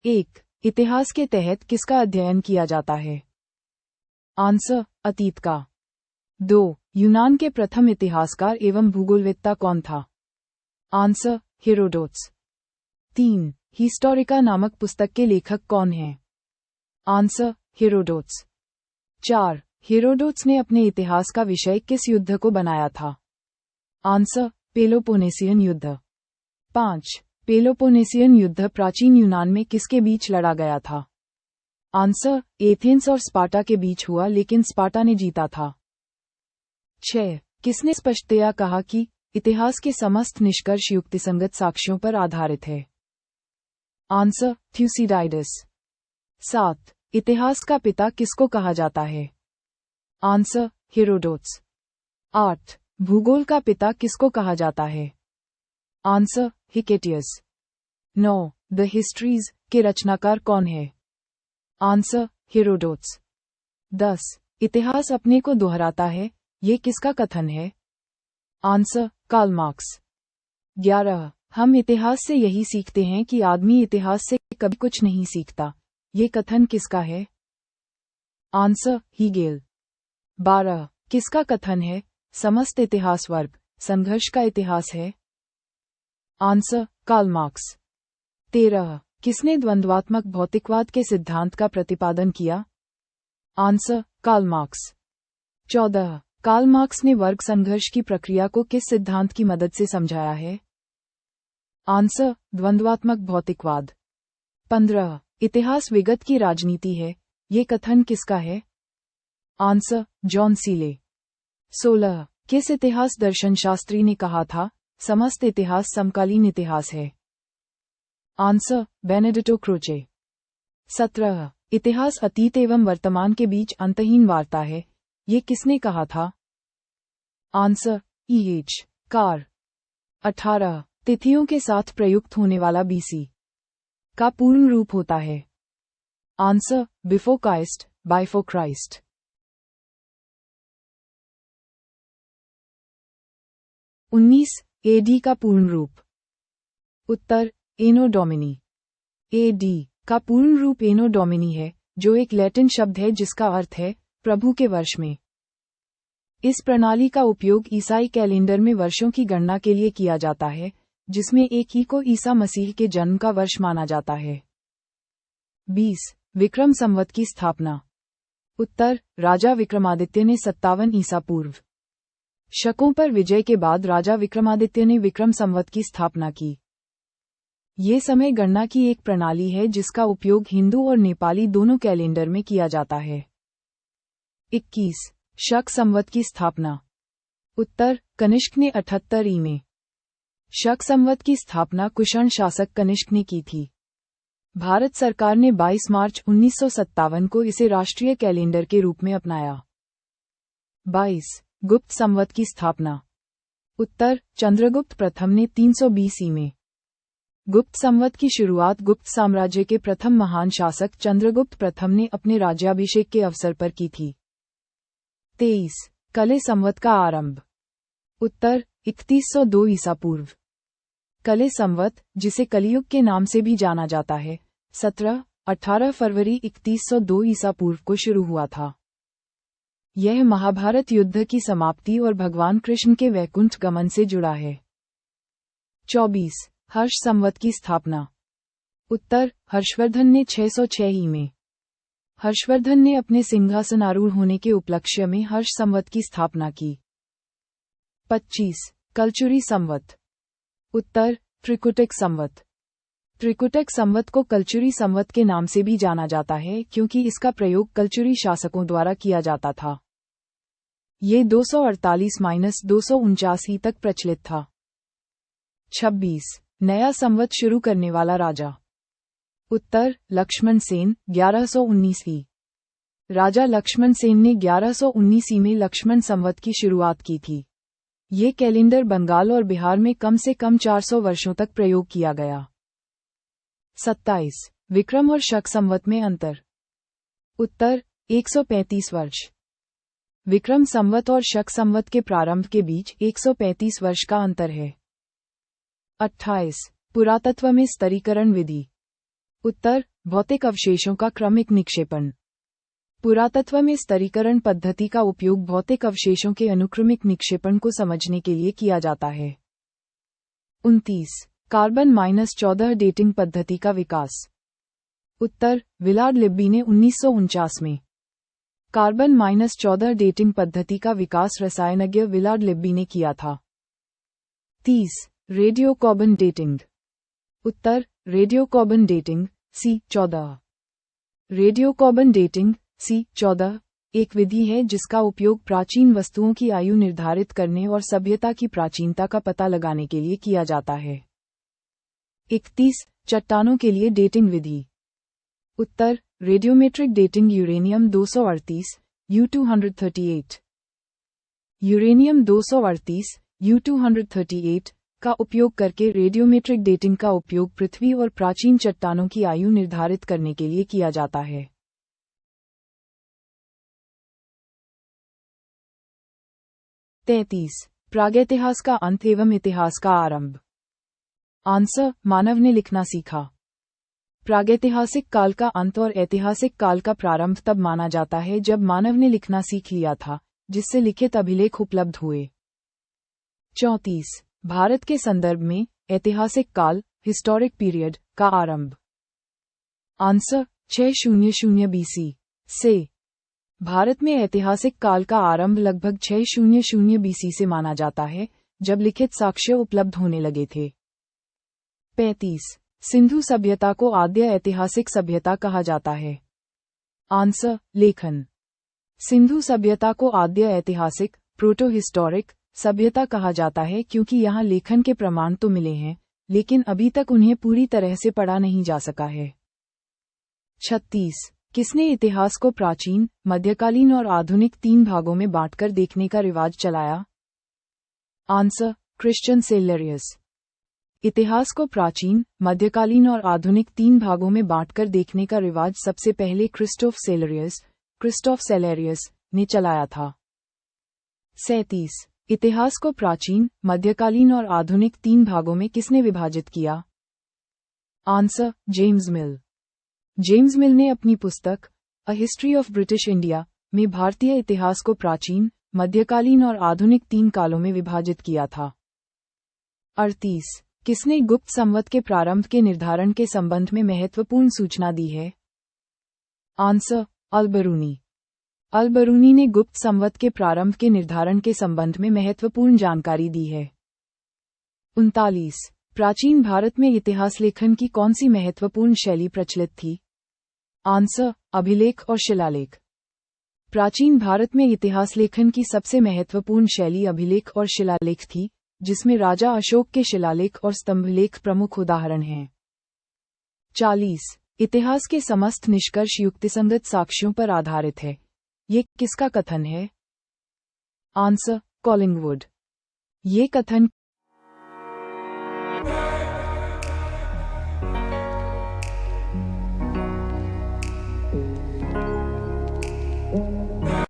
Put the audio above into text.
1. इतिहास के तहत किसका अध्ययन किया जाता है? आंसर, अतीत का। 2. यूनान के प्रथम इतिहासकार एवं भूगोलवेत्ता कौन था? Answer, Herodotus. 3. हिस्टोरिका नामक पुस्तक के लेखक कौन हैं? Answer, Herodotus. 4. हेरोडोट्स ने अपने इतिहास का विषय किस युद्ध को बनाया था? आंसर, पेलोपोनेसियन युद्ध। 5. पेलोपोनेसियन युद्ध प्राचीन यूनान में किसके बीच लड़ा गया था? आंसर, एथेंस और स्पार्टा के बीच हुआ, लेकिन स्पार्टा ने जीता था। 6. किसने स्पष्टतया कहा कि इतिहास के समस्त निष्कर्ष युक्तिसंगत साक्ष्यों पर आधारित है? आंसर, थ्यूसिडाइडस। 7. इतिहास का पिता किसको कहा जाता है? Answer, Herodotus. 8. भूगोल का पिता किसको कहा जाता है? Answer, Hecataeus. 9. द हिस्ट्रीज के रचनाकार कौन है? Answer, Herodotus. 10. इतिहास अपने को दोहराता है, ये किसका कथन है? Answer, Karl Marx. 11. हम इतिहास से यही सीखते हैं कि आदमी इतिहास से कभी कुछ नहीं सीखता, ये कथन किसका है? Answer, Hegel. 12. किसका कथन है समस्त इतिहास वर्ग संघर्ष का इतिहास है? Answer, Karl Marx. 13. किसने द्वंद्वात्मक भौतिकवाद के सिद्धांत का प्रतिपादन किया? Answer, Karl Marx. 14. Karl Marx ने वर्ग संघर्ष की प्रक्रिया को किस सिद्धांत की मदद से समझाया है? आंसर, द्वंद्वात्मक भौतिकवाद। 15. इतिहास विगत की राजनीति है, ये कथन किसका है? Answer, John Seeley. 16. किस इतिहास दर्शनशास्त्री ने कहा था समस्त इतिहास समकालीन इतिहास है? Answer, Benedetto Croce. 17. इतिहास अतीत एवं वर्तमान के बीच अंतहीन वार्ता है, ये किसने कहा था? Answer, E.H. कार। 18. तिथियों के साथ प्रयुक्त होने वाला BC का पूर्ण रूप होता है? Answer, before Christ, before Christ. 19. AD का पूर्ण रूप? उत्तर, एनो डोमिनी। AD का पूर्ण रूप एनो डोमिनी है, जो एक लैटिन शब्द है जिसका अर्थ है प्रभु के वर्ष में। इस प्रणाली का उपयोग ईसाई कैलेंडर में वर्षों की गणना के लिए किया जाता है, जिसमें एक ही को ईसा मसीह के जन्म का वर्ष माना जाता है। 20. विक्रम संवत की स्थापना? उत्तर, राजा विक्रमादित्य ने 57 ईसा पूर्व शकों पर विजय के बाद राजा विक्रमादित्य ने विक्रम संवत की स्थापना की। ये समय गणना की एक प्रणाली है जिसका उपयोग हिंदू और नेपाली दोनों कैलेंडर में किया जाता है। 21. शक संवत की स्थापना? उत्तर, कनिष्क ने 78 ई में शक संवत की स्थापना कुषाण शासक कनिष्क ने की थी। भारत सरकार ने 22 मार्च 1957 को इसे राष्ट्रीय कैलेंडर के रूप में अपनाया। 22. गुप्त संवत की स्थापना? उत्तर, चंद्रगुप्त प्रथम ने 320 ई में गुप्त संवत की शुरुआत गुप्त साम्राज्य के प्रथम महान शासक चंद्रगुप्त प्रथम ने अपने राज्याभिषेक के अवसर पर की थी। 23. कले संवत का आरंभ? उत्तर, 3102 ईसा पूर्व। कले संवत, जिसे कलियुग के नाम से भी जाना जाता है, 17-18 फरवरी 3102 ईसा पूर्व को शुरू हुआ था। यह महाभारत युद्ध की समाप्ति और भगवान कृष्ण के वैकुंठ गमन से जुड़ा है। 24. हर्ष संवत की स्थापना? उत्तर, हर्षवर्धन ने 606 ई में हर्षवर्धन ने अपने सिंहासनारूढ़ होने के उपलक्ष्य में हर्ष संवत की स्थापना की। 25. कलचुरी संवत? उत्तर, त्रिकुटिक संवत। त्रिकुटिक संवत को कलचुरी संवत के नाम से भी जाना जाता है क्योंकि इसका प्रयोग कलचुरी शासकों द्वारा किया जाता था। ये 248-249 तक प्रचलित था। 26. नया संवत शुरू करने वाला राजा? उत्तर, लक्ष्मण सेन, 1119 ई। राजा लक्ष्मण सेन ने 1119 ई में लक्ष्मण संवत की शुरुआत की थी। ये कैलेंडर बंगाल और बिहार में कम से कम 400 वर्षों तक प्रयोग किया गया। 27. विक्रम और शक संवत में अंतर? उत्तर, 135 वर्ष। विक्रम संवत और शक संवत के प्रारंभ के बीच 135 वर्ष का अंतर है। 28. पुरातत्व में स्तरीकरण विधि? उत्तर, भौतिक अवशेषों का क्रमिक निक्षेपण। पुरातत्व में स्तरीकरण पद्धति का उपयोग भौतिक अवशेषों के अनुक्रमिक निक्षेपण को समझने के लिए किया जाता है। 29. कार्बन-14 डेटिंग पद्धति का विकास। उत्तर, विलार्ड लिब्बी ने 1949 में कार्बन-14 डेटिंग पद्धति का विकास रसायनज्ञ विलार्ड लिब्बी ने किया था। 30. Radiocarbon dating. उत्तर, radiocarbon dating C14। Radiocarbon dating C14 एक विधि है जिसका उपयोग प्राचीन वस्तुओं की आयु निर्धारित करने और सभ्यता की प्राचीनता का पता लगाने के लिए किया जाता है। 31. चट्टानों के लिए डेटिंग विधि। उत्तर, radiometric dating uranium 238 U238। Uranium 238 U238 का उपयोग करके रेडियोमेट्रिक डेटिंग का उपयोग पृथ्वी और प्राचीन चट्टानों की आयु निर्धारित करने के लिए किया जाता है। 33. प्रागैतिहास का अंत एवं इतिहास का आरंभ। आंसर, मानव ने लिखना सीखा। प्रागैतिहासिक काल का अंत और ऐतिहासिक काल का प्रारंभ तब माना जाता है जब मानव ने लिखना सीख लिया था, जिससे लिखित अभिलेख उपलब्ध हुए। 34. भारत के संदर्भ में ऐतिहासिक काल हिस्टोरिक पीरियड का आरंभ। आंसर, 600 BC से। भारत में ऐतिहासिक काल का आरंभ लगभग 600 BC से माना जाता है, जब लिखित साक्ष्य उपलब्ध होने लगे थे। 35. सिंधु सभ्यता को आद्य ऐतिहासिक सभ्यता कहा जाता है। आंसर, लेखन। सिंधु सभ्यता को आद्य ऐतिहासिक प्रोटो हिस्टोरिक सभ्यता कहा जाता है क्योंकि यहाँ लेखन के प्रमाण तो मिले हैं, लेकिन अभी तक उन्हें पूरी तरह से पढ़ा नहीं जा सका है। 36. किसने इतिहास को प्राचीन, मध्यकालीन और आधुनिक 3 भागों में बांटकर देखने का रिवाज चलाया? Answer, Christian Cellarius. इतिहास को प्राचीन, मध्यकालीन और आधुनिक 3 भागों में बांटकर देखने का रिवाज सबसे पहले क्रिस्टोफ सेलेरियस ने चलाया था। 37. इतिहास को प्राचीन, मध्यकालीन और आधुनिक 3 भागों में किसने विभाजित किया? आंसर, जेम्स मिल। जेम्स मिल ने अपनी पुस्तक a history of British India में भारतीय इतिहास को प्राचीन, मध्यकालीन और आधुनिक 3 कालों में विभाजित किया था। 38. किसने गुप्त संवत के प्रारंभ के निर्धारण के संबंध में महत्वपूर्ण सूचना दी है? आंसर, अल-बरूनी। अल-बरूनी ने गुप्त संवत के प्रारंभ के निर्धारण के संबंध में महत्वपूर्ण जानकारी दी है। 39. प्राचीन भारत में इतिहास लेखन की कौन सी महत्वपूर्ण शैली प्रचलित थी? आंसर, अभिलेख और शिलालेख। प्राचीन भारत में इतिहास लेखन की सबसे महत्वपूर्ण शैली अभिलेख और शिलालेख थी, जिसमें राजा अशोक के शिलालेख और स्तंभलेख प्रमुख उदाहरण हैं। 40. इतिहास के समस्त निष्कर्ष युक्तिसंगत साक्ष्यों पर आधारित है। ये किसका कथन है? Answer, Collingwood. ये कथन